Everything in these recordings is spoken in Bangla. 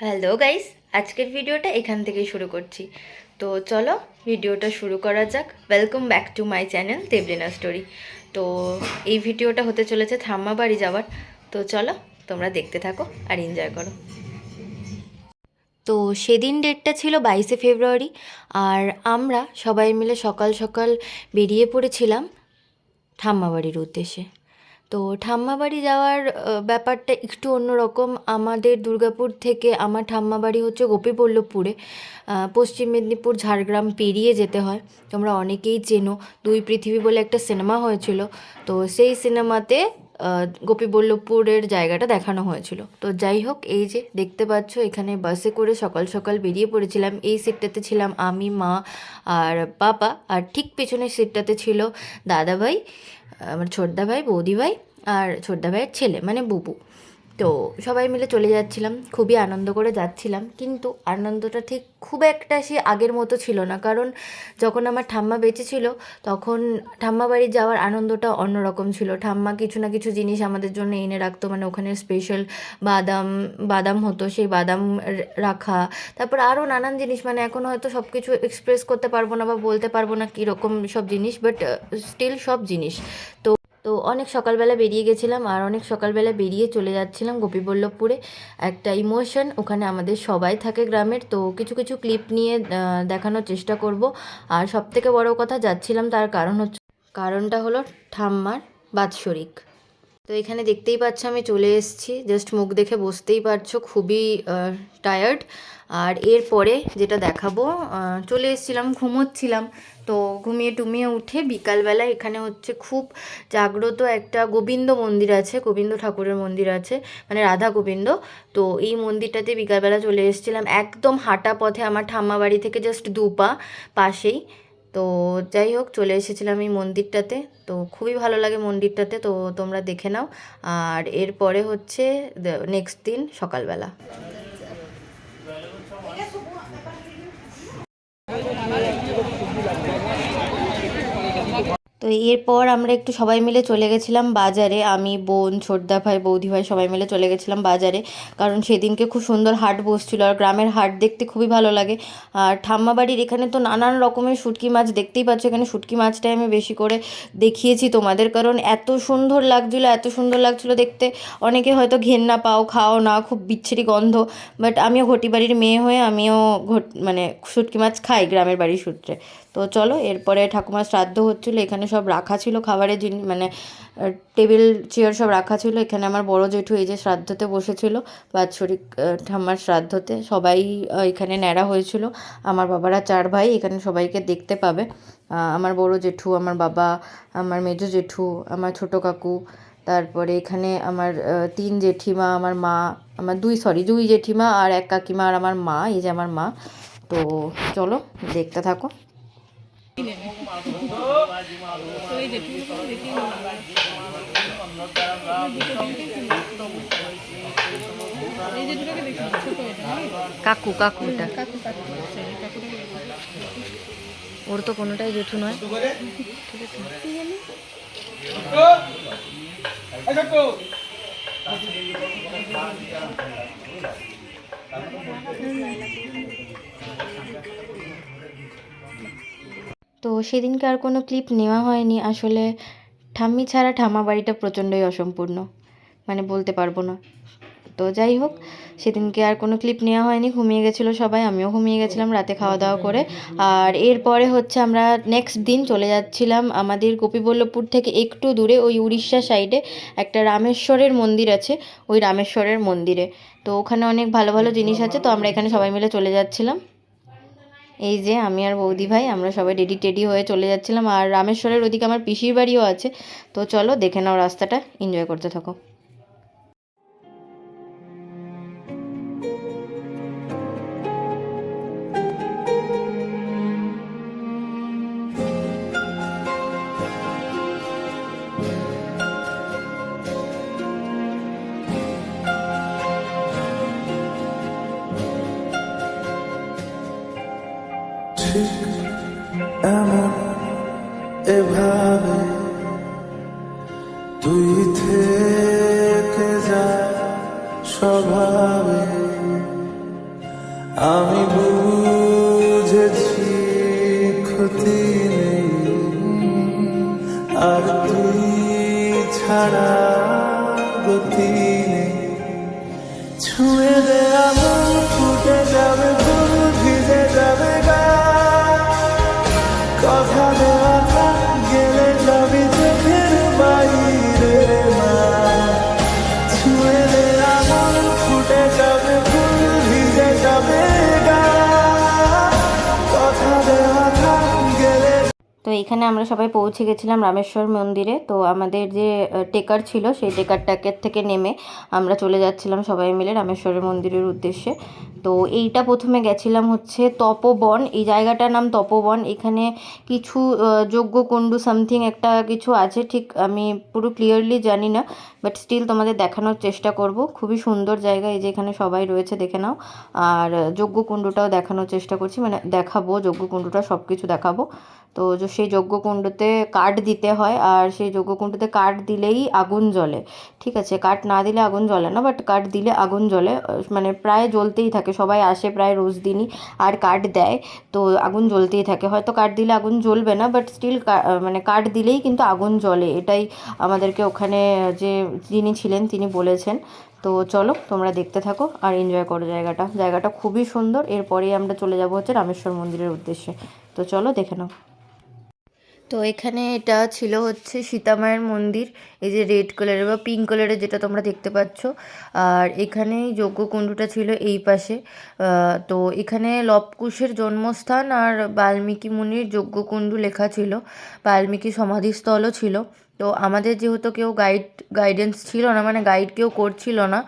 হ্যালো গাইস, আজকের ভিডিওটা এখান থেকেই শুরু করছি। তো চলো ভিডিওটা শুরু করা যাক। Welcome back to my channel Deblina story. তো এই ভিডিওটা হতে চলেছে ঠাম্মা বাড়ি যাওয়ার। তো চলো তোমরা দেখতে থাকো আর এনজয় করো। তো সেদিন ডেটটা ছিল 22শে ফেব্রুয়ারি, আর আমরা সবাই মিলে সকাল সকাল বেরিয়ে পড়েছিলাম ঠাম্মা বাড়ির উদ্দেশ্যে। তো ঠাম্মা বাড়ি যাওয়ার ব্যাপারটা একটু অন্যরকম। আমাদের দুর্গাপুর থেকে আমার ঠাম্মা বাড়ি হচ্ছে গোপীবল্লভপুরে। পশ্চিম মেদিনীপুর ঝাড়গ্রাম পেরিয়ে যেতে হয়। তোমরা অনেকেই চেনো, দুই পৃথিবী বলে একটা সিনেমা হয়েছিল। তো সেই সিনেমাতে গোপীবল্লভপুরের জায়গাটা দেখানো হয়েছিল। তো যাই হোক, এই যে দেখতে পাচ্ছ এখানে বাসে করে সকাল সকাল বেরিয়ে পড়েছিলাম। এই সিটটাতে ছিলাম আমি, মা আর বাবা, আর ঠিক পেছনের সিটটাতে ছিল দাদাভাই, আমার ছোটদা ভাই, বৌদি ভাই আর ছোটদা ভাইয়ের ছেলে মানে বুবু। তো সবাই মিলে চলে যাচ্ছিলাম, খুবই আনন্দ করে যাচ্ছিলাম। কিন্তু আনন্দটা ঠিক খুব একটা সে আগের মতো ছিল না, কারণ যখন আমার ঠাম্মা বেঁচে ছিল তখন ঠাম্মা বাড়ি যাওয়ার আনন্দটা অন্যরকম ছিল। ঠাম্মা কিছু না কিছু জিনিস আমাদের জন্য এনে রাখতো, মানে ওখানে স্পেশাল বাদাম বাদাম হতো, সেই বাদাম রাখা, তারপর আরও নানান জিনিস, মানে এখন হয়তো সব কিছু এক্সপ্রেস করতে পারবো না বা বলতে পারবো না কীরকম সব জিনিস, বাট স্টিল সব জিনিস। তো অনেক সকালবেলা বেরিয়ে গেছিলাম, আর অনেক সকালবেলা বেরিয়ে চলে যাচ্ছিলাম গোপীবল্লভপুরে। একটা ইমোশন ওখানে আমাদের সবাই থাকে গ্রামের, তো কিছু কিছু ক্লিপ নিয়ে দেখানোর চেষ্টা করব। আর সবথেকে বড় কথা, যাচ্ছিলাম তার কারণটা হলো ঠাম্মার বাৎসরিক। তো এখানে দেখতেই পাচ্ছ আমি চলে এসেছি, জাস্ট মুখ দেখে বুঝতেই পারছো খুবই টায়ার্ড। আর এরপরে যেটা দেখাবো, চলে এসেছিলাম, ঘুমোচ্ছিলাম। তো ঘুমিয়ে টুমিয়ে উঠে বিকালবেলা এখানে হচ্ছে খুব জাগ্রত একটা গোবিন্দ মন্দির আছে, গোবিন্দ ঠাকুরের মন্দির আছে, মানে রাধা গোবিন্দ। তো এই মন্দিরটাতে বিকালবেলা চলে এসেছিলাম, একদম হাঁটা পথে, আমার ঠাম্মা বাড়ি থেকে জাস্ট 2 পা পাশেই। তো যাই হোক, চলে এসেছিলাম এই মন্দিরটাতে। তো খুবই ভালো লাগে মন্দিরটাতে, তো তোমরা দেখে নাও। আর এরপরে হচ্ছে নেক্সট দিন সকালবেলা। তো এরপর আমরা একটু সবাই মিলে চলে গেছিলাম বাজারে, আমি, বোন, ছোটদা ভাই, বৌদি ভাই সবাই মিলে চলে গেছিলাম বাজারে, কারণ সেদিনকে খুব সুন্দর হাট বসছিল, আর গ্রামের হাট দেখতে খুবই ভালো লাগে। আর ঠাম্মা বাড়ির এখানে তো নানান রকমের শুটকি মাছ দেখতেই পাচ্ছ, এখানে শুটকি মাছটাই আমি বেশি করে দেখিয়েছি তোমাদের, কারণ এত সুন্দর লাগছিলো, এত সুন্দর লাগছিলো দেখতে। অনেকে হয়তো ঘেন্না পাও, খাও না, খুব বিচ্ছিরি গন্ধ, বাট আমিও ঘটি বাড়ির মেয়ে হয়ে আমিও মানে শুটকি মাছ খাই গ্রামের বাড়ির সূত্রে। তো চলো, এরপরে ঠাকুমার শ্রাদ্ধ হচ্ছিলো, এখানে সব রাখা ছিল খাবারের জিনিস, মানে টেবিল চেয়ার সব রাখা ছিল। এখানে আমার বড় জেঠু এই যে শ্রাদ্ধতে বসেছিল, বাৎসরিক ঠাম্মার শ্রাদ্ধতে সবাই এখানে ন্যাড়া হয়েছিল। আমার বাবারা 4 ভাই, এখানে সবাইকে দেখতে পাবে। আমার বড় জেঠু, আমার বাবা, আমার মেজো জেঠু, আমার ছোটো কাকু, তারপরে এখানে আমার 3 জেঠিমা, আমার মা, আমার দুই জেঠিমা আর 1 কাকিমা, আর আমার মা, এই যে আমার মা। তো চলো দেখতে থাকো। কাকু কাকুটা, ওর তো কোনোটাই জেঠু নয়। তো সেদিনকে আর কোনো ক্লিপ নেওয়া হয়নি আসলে। ঠাম্মি ছাড়া ঠাম্মা বাড়িটা প্রচণ্ডই অসম্পূর্ণ, মানে বলতে পারবো না। তো যাই হোক, সেদিনকে আর কোনো ক্লিপ নেওয়া হয়নি, ঘুমিয়ে গেছিলো সবাই, আমিও ঘুমিয়ে গেছিলাম রাতে খাওয়া দাওয়া করে। আর এরপরে হচ্ছে আমরা নেক্সট দিন চলে যাচ্ছিলাম আমাদের গোপীবল্লভপুর থেকে একটু দূরে, ওই উড়িষ্যা সাইডে একটা রামেশ্বরের মন্দির আছে, ওই রামেশ্বরের মন্দিরে। তো ওখানে অনেক ভালো ভালো জিনিস আছে, তো আমরা এখানে সবাই মিলে চলে যাচ্ছিলাম। এই যে আমি আর বৌদি ভাই, আমরা সবাই রেডি টেডি হয়ে চলে যাচ্ছিলাম। আর রামেশ্বরের ওদিকে আমার পিসির বাড়িও আছে। তো চলো দেখে নাও রাস্তাটা, এনজয় করতে থাকো। এমন এভাবে তুই থেকে যা স্বভাবে, ছাড়া গতি নেই। ছুঁয়ে দে আগুন, ফুটে যাবে ফুল, ভিজে যাবে গা, কথা দেওয়া থাক, গেলে যাবি চোখের বাইরে মা। ছুঁয়ে দে আগুন, ফুটে যাবে ফুল, ভিজে যাবে গা, কথা দেওয়া থাক, গেলে। তো এখানে আমরা সবাই পৌঁছে গেছিলাম রামেশ্বর মন্দিরে। তো আমাদের যে টেকার ছিল সেই টেকারটাকের থেকে নেমে আমরা চলে যাচ্ছিলাম সবাই মিলে রামেশ্বরের মন্দিরের উদ্দেশ্যে। তো এইটা প্রথমে গেছিলাম হচ্ছে তপবন, এই জায়গাটার নাম তপবন। এখানে কিছু যজ্ঞকুণ্ডু সামথিং একটা কিছু আছে, ঠিক আমি পুরো ক্লিয়ারলি জানি না, বাট স্টিল তোমাদের দেখানোর চেষ্টা করব। খুবই সুন্দর জায়গা, এই যে এখানে সবাই রয়েছে দেখে নাও। আর যজ্ঞকুণ্ডটাও দেখানোর চেষ্টা করছি, মানে দেখাবো যজ্ঞকুণ্ডটা, সব কিছু দেখাবো। তো সেই যজ্ঞকুণ্ডতে কাঠ দিতে হয়, আর সেই যজ্ঞকুণ্ডতে কাঠ দিলেই আগুন জ্বলে। ঠিক আছে, কাঠ না দিলে আগুন জ্বলে না, বাট কাঠ দিলে আগুন জ্বলে, মানে প্রায় জ্বলতেই থাকে। সবাই আসে প্রায় রোজ দিনই আর কাঠ দেয়, তো আগুন জ্বলতেই থাকে। হয়তো কাঠ দিলে আগুন জ্বলবে না, বাট স্টিল মানে কাঠ দিলেই কিন্তু আগুন জ্বলে, এটাই আমাদেরকে ওখানে যে যিনি ছিলেন তিনি বলেছেন। তো চলো তোমরা দেখতে থাকো আর এনজয় করো জায়গাটা। জায়গাটা খুবই সুন্দর। এরপরেই আমরা চলে যাব হচ্ছে রামেশ্বর মন্দিরের উদ্দেশ্যে। তো চলো দেখে নাও। তো এখানে এটা ছিল হচ্ছে সীতামায়ের মন্দির, এই যে রেড কালারের বা পিঙ্ক কালারের যেটা তোমরা দেখতে পাচ্ছ। আর এখানেই যজ্ঞকুণ্ডটা ছিল এই পাশে। তো এখানে লবকুশের জন্মস্থান আর বাল্মীকি মুনির যজ্ঞকুণ্ডু লেখা ছিল, বাল্মীকি সমাধিস্থলও ছিল। তো আমাদের যেহেতু কেউ গাইডেন্স ছিল না, মানে গাইড কেউ করছিল না,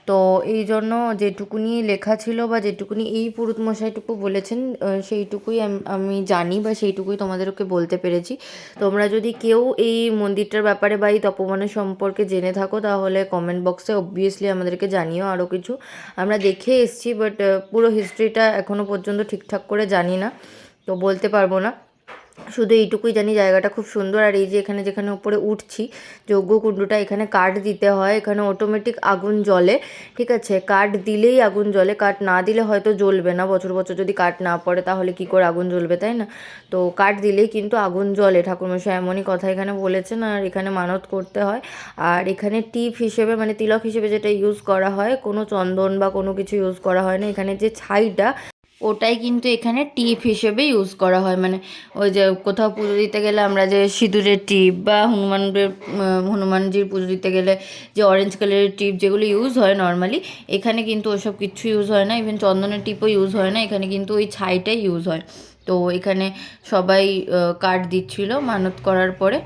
তো এই জন্য যেটুকুনি লেখা ছিল বা যেটুকুনি এই পুরোহিত মশাইটুকু বলেছেন সেইটুকুই আমি জানি, বা সেইটুকুই তোমাদেরকে বলতে পেরেছি। তোমরা যদি কেউ এই মন্দিরটার ব্যাপারে বা এই তপবনের সম্পর্কে জেনে থাকো তাহলে কমেন্ট বক্সে অবভিয়াসলি আমাদেরকে জানিও আরও কিছু। আমরা দেখে এসেছি, বাট পুরো হিস্ট্রিটা এখনও পর্যন্ত ঠিকঠাক করে জানি না, তো বলতে পারবো না। শুধু এইটুকুই জানি জায়গাটা খুব সুন্দর। আর এই যে এখানে যেখানে উপরে উঠছি যজ্ঞকুণ্ডটা, এখানে কাঠ দিতে হয়, এখানে অটোমেটিক আগুন জ্বলে। ঠিক আছে, কাঠ দিলেই আগুন জ্বলে, কাঠ না দিলে হয়তো জ্বলবে না। বছর বছর যদি কাঠ না পড়ে তাহলে কি করে আগুন জ্বলবে, তাই না? তো কাঠ দিলেই কিন্তু আগুন জ্বলে, ঠাকুরমশাই এমনই কথা এখানে বলেছেন। আর এখানে মানত করতে হয়। আর এখানে টিপ হিসেবে মানে তিলক হিসেবে যেটা ইউজ করা হয়, কোনো চন্দন বা কোনো কিছু ইউজ করা হয় না। এখানে যে ছাইটা ওটাই কিন্তু এখানে টিপ হিসেবে ইউজ করা হয়। মানে ওই যে কোথাও পুজো দিতে গেলে আমরা যে সিঁদুরের টিপ, বা হনুমানজির পুজো দিতে গেলে যে অরেঞ্জ কালারের টিপ যেগুলো ইউজ হয় নর্মালি, এখানে কিন্তু ওসব কিচ্ছু ইউজ হয় না। ইভেন চন্দনের টিপও ইউজ হয় না, এখানে কিন্তু ওই ছাইটাই ইউজ হয়। তো এখানে সবাই কাঠ দিচ্ছিল মানত করার পরে।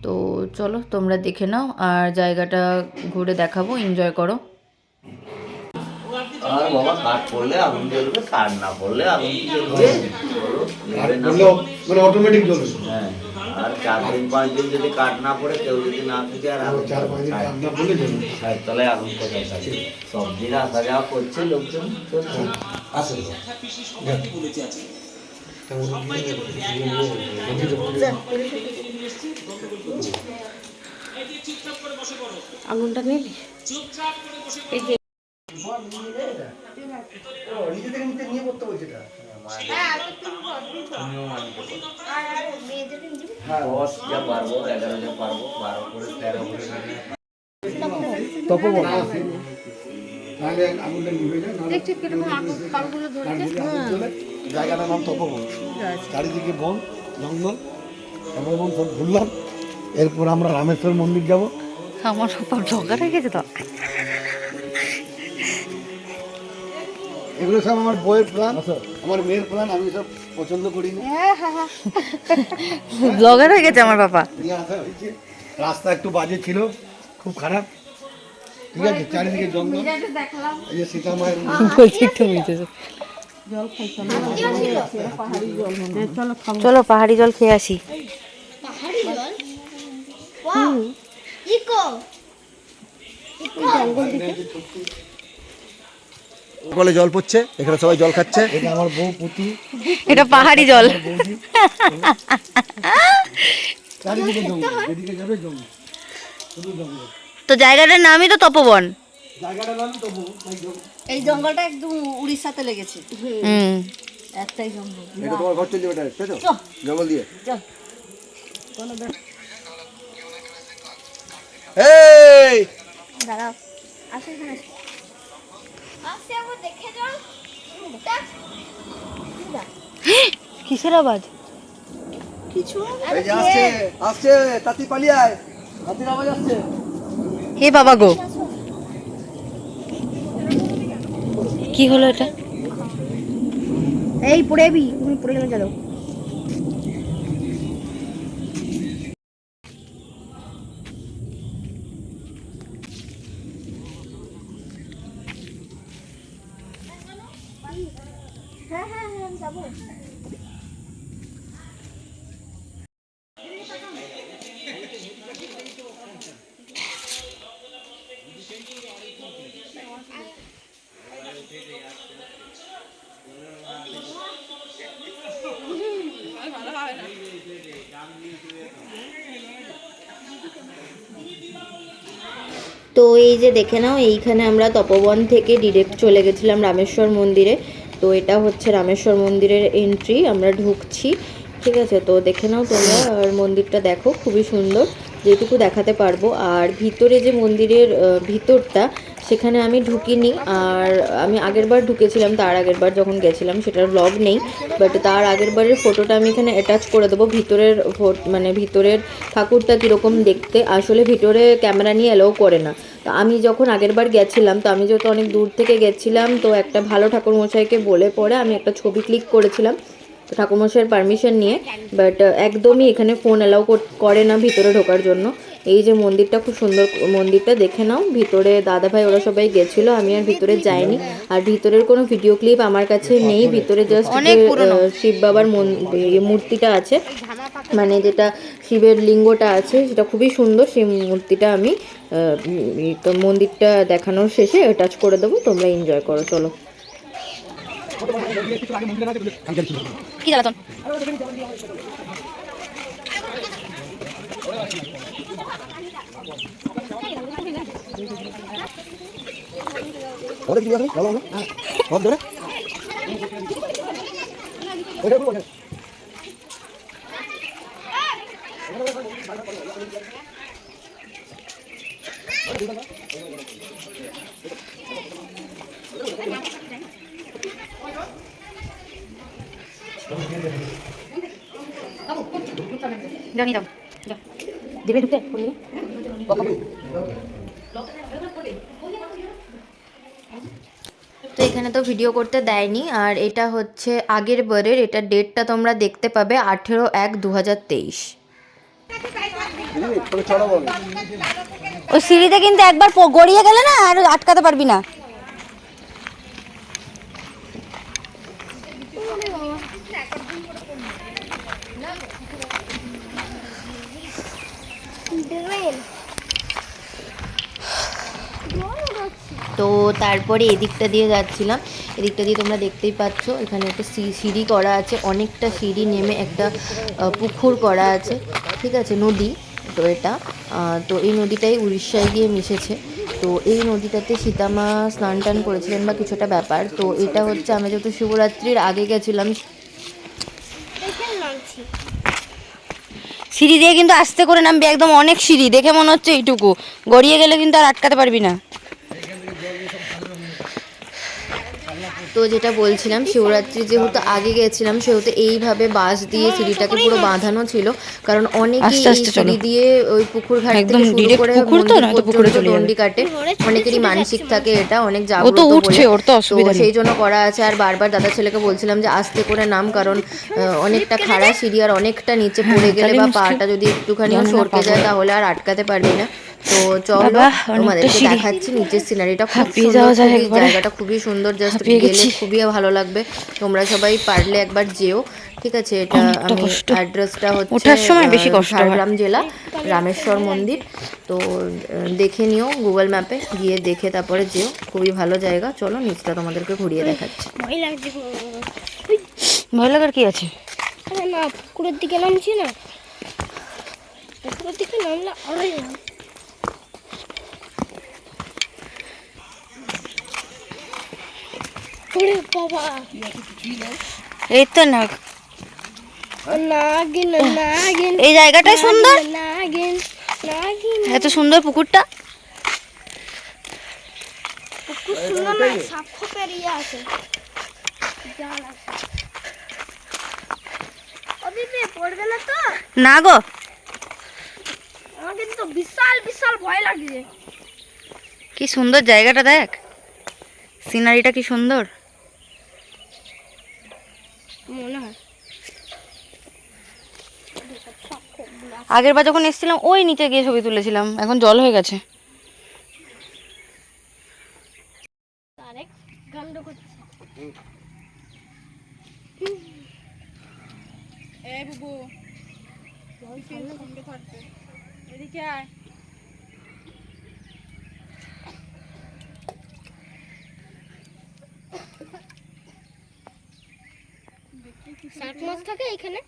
তো চলো তোমরা দেখে নাও, আর জায়গাটা ঘুরে দেখাবো, এনজয় করো। আর বাবা কাঠ পড়লে আগুন জ্বলবে, কাঠ না পড়লে আগুন কি জ্বলবে? মানে অটোমেটিক জ্বলবে। হ্যাঁ, আর 4-5 দিন যদি কাঠ না পড়ে, কেউ যদি না থাকে, আর আগুন 4-5 দিন কাঠ না পড়লে জ্বলবে। তলায় আগুন কোথায় থাকে? সবজিরা আসা যাওয়া করছে, লোকজন চলছে। আসে আগুনটা নিবি? নিজে থেকে নিয়ে পড়তে বলছে এটা। দশ যা পারবো, 11 যা পারবো, 12 করে 13 করে তপবন নাহলে আগুনটা নিভে যায়, জায়গাটার নাম তপবন। চারিদিকে বন জঙ্গল, তপবন সব ঘুরলাম। এরপর আমরা রামেশ্বর মন্দির যাব। আমার সব ঢোকা হয়ে গেছে তো। এগুলো সব আমার বইয়ের প্ল্যান, আমার মেয়ের প্ল্যান, আমি সব পছন্দ করি না। ব্লগার হয়ে গেছে আমার বাবা। নিয়ে আসা হয়েছে। রাস্তা একটু বাজে ছিল, খুব খারাপ। ঠিক আছে, চারিদিকে জঙ্গল। এই যে সীতামায়ের বলছি একটু মিটেছে। চলো পাহাড়ি জল খেয়ে আসি। কলে জল পড়ছে, এখানে সবাই জল খাচ্ছে। এটা আমার বউ পুতি, এটা পাহাড়ি জল। চারিদিকে জঙ্গল, যেদিকে যাবে জঙ্গল, শুধু জঙ্গল। তো জায়গাটার নামই তো তপবন। জায়গাটার নাম তবু এই জঙ্গলটা একদম উড়িষ্যাতে লেগেছে। একটাই জঙ্গল। এটা তোমার ঘর চলে যাবে, তাই তো? জঙ্গল দিয়ে এই দাঁড়াও, আসো এখানে আসো। কিসের আওয়াজ? কিছু এই যে আসছে আসছে তাতি পালিয়ে আয়, তাতির আওয়াজ আসছে। হে বাবা গো, কি হলো এটা? এই পড়ে যাবি, তুমি পড়ে গেলে চলো। হ্যাঁ হ্যাঁ হ্যাঁ যাবো। তো এই যে দেখে নাও, এইখানে আমরা তপবন থেকে ডিরেক্ট চলে গেছিলাম রামেশ্বর মন্দিরে। তো এটা হচ্ছে রামেশ্বর মন্দিরের এন্ট্রি, আমরা ঢুকছি। ঠিক আছে, তো দেখে নাও তোমরা, আর মন্দিরটা দেখো খুবই সুন্দর, যেটুকু দেখাতে পারবো। আর ভিতরে যে মন্দিরের ভিতরটা, সেখানে আমি ঢুকিনি। আর আমি আগেরবার ঢুকেছিলাম, তার আগেরবার যখন গেছিলাম, সেটার ব্লগ নেই, বাট তার আগেরবারের ফটোটা আমি এখানে অ্যাটাচ করে দেবো। ভিতরের মানে ভিতরের ঠাকুরটা কীরকম দেখতে, আসলে ভিতরে ক্যামেরা নিয়ে এলাও করে না। তো আমি যখন আগেরবার গেছিলাম, তো আমি যেহেতু অনেক দূর থেকে গেছিলাম, তো একটা ভালো ঠাকুরমশাইকে বলে পরে আমি একটা ছবি ক্লিক করেছিলাম ঠাকুরমশাইয়ের পারমিশন নিয়ে। বাট একদমই এখানে ফোন অ্যালাউ করে না ভিতরে ঢোকার জন্য। এই যে মন্দিরটা, খুব সুন্দর মন্দিরটা, দেখে নাও। ভিতরে দাদাভাই ওরা সবাই গেছিলো, আমি আর ভিতরে যাইনি। আর ভিতরের কোনো ভিডিও ক্লিপ আমার কাছে নেই। ভিতরে জাস্ট শিব বাবার মূর্তিটা আছে, মানে যেটা শিবের লিঙ্গটা আছে, সেটা খুবই সুন্দর। সেই মূর্তিটা আমি তো মন্দিরটা দেখানোর শেষে টাচ করে দেবো, তোমরা এনজয় করো। চলো। কি জ্বালাতন। ওদের কি আছে বলো না, সব ধরে ওটা বলো। জানি দাও দেবে ঢুকতে। তো এখানে তো ভিডিও করতে দেয়নি। আর এটা হচ্ছে আগের বারের, এটা ডেটটা তোমরা দেখতে পাবে 18/1/2023। ওই সিঁড়িতে কিন্তু একবার গড়িয়ে গেলে না আর আটকাতে পারবি না। তো তারপরে এদিকটা দিয়ে যাচ্ছিলাম, এদিকটা দিয়ে তোমরা দেখতেই পাচ্ছ, এখানে একটা সিঁড়ি করা আছে, অনেকটা সিঁড়ি নেমে একটা পুকুর করা আছে। ঠিক আছে, নদী। তো এটা তো এই নদীটাই উড়িষ্যায় গিয়ে মিশেছে। তো এই নদীটাতে সীতামা স্নান টান করেছিলেন বা কিছুটা ব্যাপার। তো এটা হচ্ছে, আমি যেহেতু শিবরাত্রির আগে গেছিলাম, সিঁড়ি দিয়ে কিন্তু আস্তে করে নামবি, একদম অনেক সিঁড়ি, দেখে মনে হচ্ছে এইটুকু গড়িয়ে গেলে কিন্তু আর আটকাতে পারবি না। তো যেটা বলছিলাম, শিবরাত্রি যেহেতু আগে গেছিলাম, সেহেতু এইভাবে বাঁশ দিয়ে সিঁড়িটাকে পুরো বাঁধানো ছিল, কারণ অনেকেই এই সিঁড়ি দিয়ে ওই পুকুর ঘাট থেকে শুরু করে মন্দির পর্যন্ত দণ্ডি কাটে। অনেকেরই মানসিক থাকে, এটা অনেক জাগ্রত বলে, তো সেই জন্য করা আছে। আর বারবার দাদা ছেলেকে বলছিলাম যে আস্তে করে নাম, কারণ অনেকটা খাড়া সিঁড়ি, আর অনেকটা নিচে পড়ে গেলে বা পাটা যদি একটুখানিও সরকে যায়, তাহলে আর আটকাতে পারবি না। তো চলো তোমাদেরকে দেখাচ্ছি নিচের সিনারিটা, খুব সুন্দর, জায়গাটা খুবই সুন্দর, জাস্ট গেলে খুবই ভালো লাগবে। তোমরা সবাই পারলে একবার যেও। ঠিক আছে, এটা আমি অ্যাড্রেসটা হচ্ছে ঝাড়গ্রাম জেলা, রামেশ্বর মন্দির। তো দেখে নিও গুগল ম্যাপে, গিয়ে দেখে তারপরে যেও, খুবই ভালো জায়গা। চলো নিচটা তোমাদেরকে ঘুরিয়ে দেখাচ্ছি। ভয় লাগার কি আছে? না, পুকুরের দিকে নামছি না, পুকুরের দিকে নামলে আরোই বাবা। এই তো না, নাগিন নাগিন, এই জায়গাটাই সুন্দর। নাগিন নাগি এত সুন্দর পুকুরটা। পুকুর সুন্দর না, সাপ খোপের ইয়ে আছে, জাল আছে। ও দিদি পড়বে না তো? না গো, আমার কিন্তু বিশাল বিশাল ভয় লাগছে। কি সুন্দর জায়গাটা, দেখ সিনারিটা কি সুন্দর। মনে হয় আগের বার যখন এসেছিলাম ওই নিচে গিয়ে ছবি তুলেছিলাম, এখন জল হয়ে গেছে। আরেক গন্ধ করছে। এই বুবু সঙ্গে থাকবে, এদিকে আয়। সাত মাস থাকে এখানে।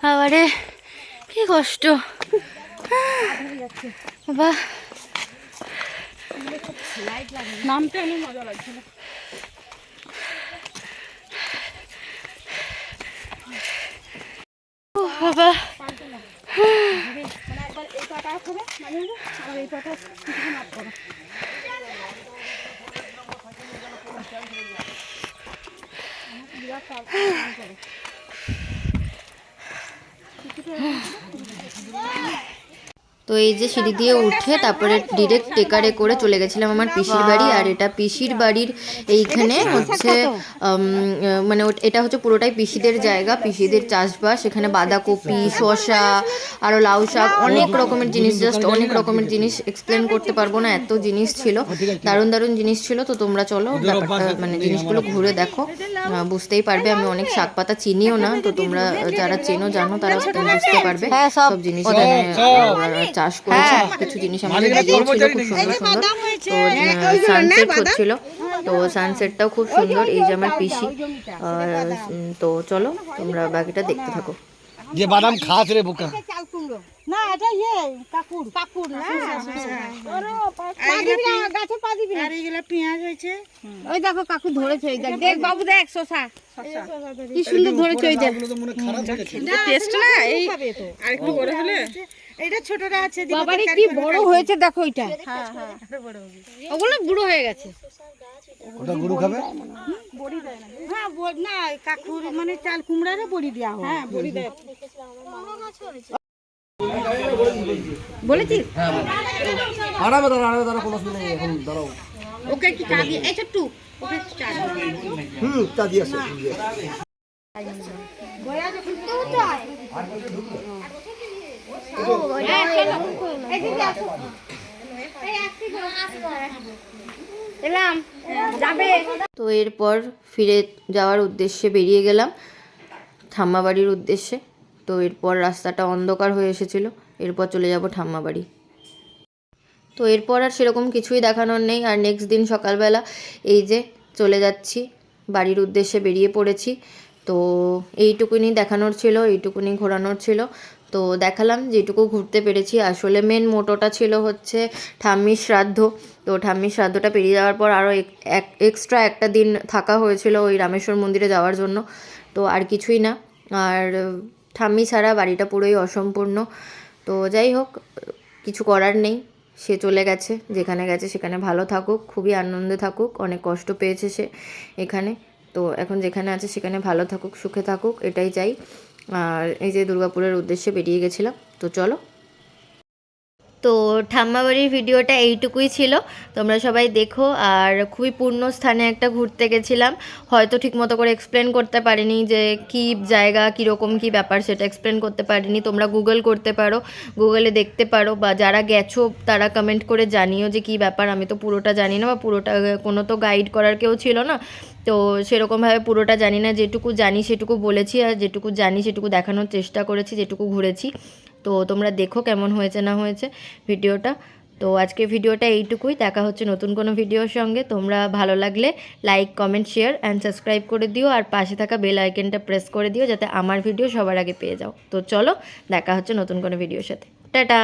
আবারে কি কষ্ট বাবা। নামতে অনেক মজা লাগছে না। ও বাবা, মানে একবার এই পাটা হবে মানে আর এই পাটা কিছু না করো। তো এই যে সিঁড়ি দিয়ে উঠে তারপরে ডিরেক্ট টেকারে করে চলে গেছিলাম আমার পিসির বাড়ি। আর এটা পিসির বাড়ির এইখানে হচ্ছে মানে এটা হচ্ছে পুরোটাই পিসিদের জায়গা, পিসিদের চাষবাস। এখানে বাঁধাকপি, শসা, আরও লাউ শাক, অনেক রকমের জিনিস, জাস্ট অনেক রকমের জিনিস, এক্সপ্লেন করতে পারবো না, এত জিনিস ছিল, দারুণ দারুণ জিনিস ছিল। তো তোমরা চলো ব্যাপারটা মানে জিনিসগুলো ঘুরে দেখো, বুঝতেই পারবে। আমি অনেক শাক পাতা চিনিও না, তো তোমরা যারা চেনো জানো তারা বুঝতে পারবে। সব জিনিস এখানে চাষ করেছে, কিছু জিনিস আমাদের দিয়েছিল খুব সুন্দর সুন্দর। তো সানসেট হচ্ছিল, তো সানসেটটাও খুব সুন্দর। এই যে আমার পিসি, তো চলো তোমরা বাকিটা দেখতে থাকো। যে বাদাম খাস রে বোকা। না এটা ইয়ে কাকুর কাকুর না, পা দিবি না গাছে, পা দিবি না। আর এইগুলা পেঁয়াজ হয়েছে, ওই দেখো কাকু ধরেছে, ওই দেখ, দেখ বাবু দেখ শসা কি সুন্দর ধরেছে, ওই দেখ। মনে খারাপ হয়ে গেছে। টেস্ট না এই আরেকটু বড় হলে, এটা ছোটটা আছে, বাবারে কি বড় হয়েছে দেখো ওইটা। হ্যাঁ হ্যাঁ ওগুলো বুড়ো হয়ে গেছে। ওটা গরু খাবে? হ্যাঁ না কাকুর মানে চাল কুমড়ারে বড়ি দেওয়া হয়। হ্যাঁ বড়ি দেয় বলেছি। আরামে দাঁড়া কোনো অসুবিধা নেই, এখন দাঁড়াও। ওকে একটু চা দিয়ে, এই ছোট্টু ওকে একটু চা দিয়ে। চা দিয়ে আসে। এলাম যাবে। তো এরপর ফিরে যাওয়ার উদ্দেশ্যে বেরিয়ে গেলাম ঠাম্মা বাড়ির উদ্দেশ্যে। তো এরপর রাস্তাটা অন্ধকার হয়ে এসেছিলো, এরপর চলে যাব ঠাম্মা বাড়ি। তো এরপর আর সেরকম কিছুই দেখানোর নেই। আর নেক্সট দিন সকালবেলা এই যে চলে যাচ্ছি, বাড়ির উদ্দেশ্যে বেরিয়ে পড়েছি। তো এইটুকুনি দেখানোর ছিল, এইটুকুনি ঘোরানোর ছিল, তো দেখালাম যেটুকু ঘুরতে পেরেছি। আসলে মেন মোটোটা ছিল হচ্ছে ঠাম্মির শ্রাদ্ধ। তো ঠাম্মির শ্রাদ্ধটা পেরিয়ে যাওয়ার পর আরও এক্সট্রা একটা দিন থাকা হয়েছিল ওই রামেশ্বর মন্দিরে যাওয়ার জন্য, তো আর কিছুই না। আর ঠাম্মি ছাড়া বাড়িটা পুরোই অসম্পূর্ণ। তো যাই হোক, কিছু করার নেই, সে চলে গেছে, যেখানে গেছে সেখানে ভালো থাকুক, খুবই আনন্দে থাকুক, অনেক কষ্ট পেয়েছে সে এখানে। তো এখন যেখানে আছে সেখানে ভালো থাকুক, সুখে থাকুক, এটাই চাই। আর এই যে দুর্গাপুরের উদ্দেশ্যে বেরিয়ে গেছিলাম, তো চলো। তো ঠাম্মা বাড়ির ভিডিওটা এইটুকুই ছিল, তোমরা সবাই দেখো। আর খুবই পূর্ণ স্থানে একটা ঘুরতে গেছিলাম, হয়তো ঠিকমতো করে এক্সপ্লেন করতে পারিনি যে কী জায়গা, কীরকম কী ব্যাপার, সেটা এক্সপ্লেন করতে পারিনি। তোমরা গুগল করতে পারো, গুগলে দেখতে পারো, বা যারা গেছো তারা কমেন্ট করে জানিও যে কী ব্যাপার। আমি তো পুরোটা জানি না, বা পুরোটা কোনো তো গাইড করার কেউ ছিল না, তো সেরকমভাবে পুরোটা জানি না। যেটুকু জানি সেটুকু বলেছি, আর যেটুকু জানি সেটুকু দেখানোর চেষ্টা করেছি, যেটুকু ঘুরেছি। তো তোমরা দেখো কেমন হয়েছে না হয়েছে ভিডিওটা। তো আজকে ভিডিওটা এইটুকুই, দেখা হচ্ছে নতুন কোনো ভিডিওর সঙ্গে। তোমরা ভালো লাগলে like, comment, share and subscribe করে দিও, আর পাশে থাকা বেল আইকনটা প্রেস করে দিও যাতে আমার ভিডিও সবার আগে পেয়ে যাও। তো চলো, দেখা হচ্ছে নতুন কোনো ভিডিওর সাথে। টাটা।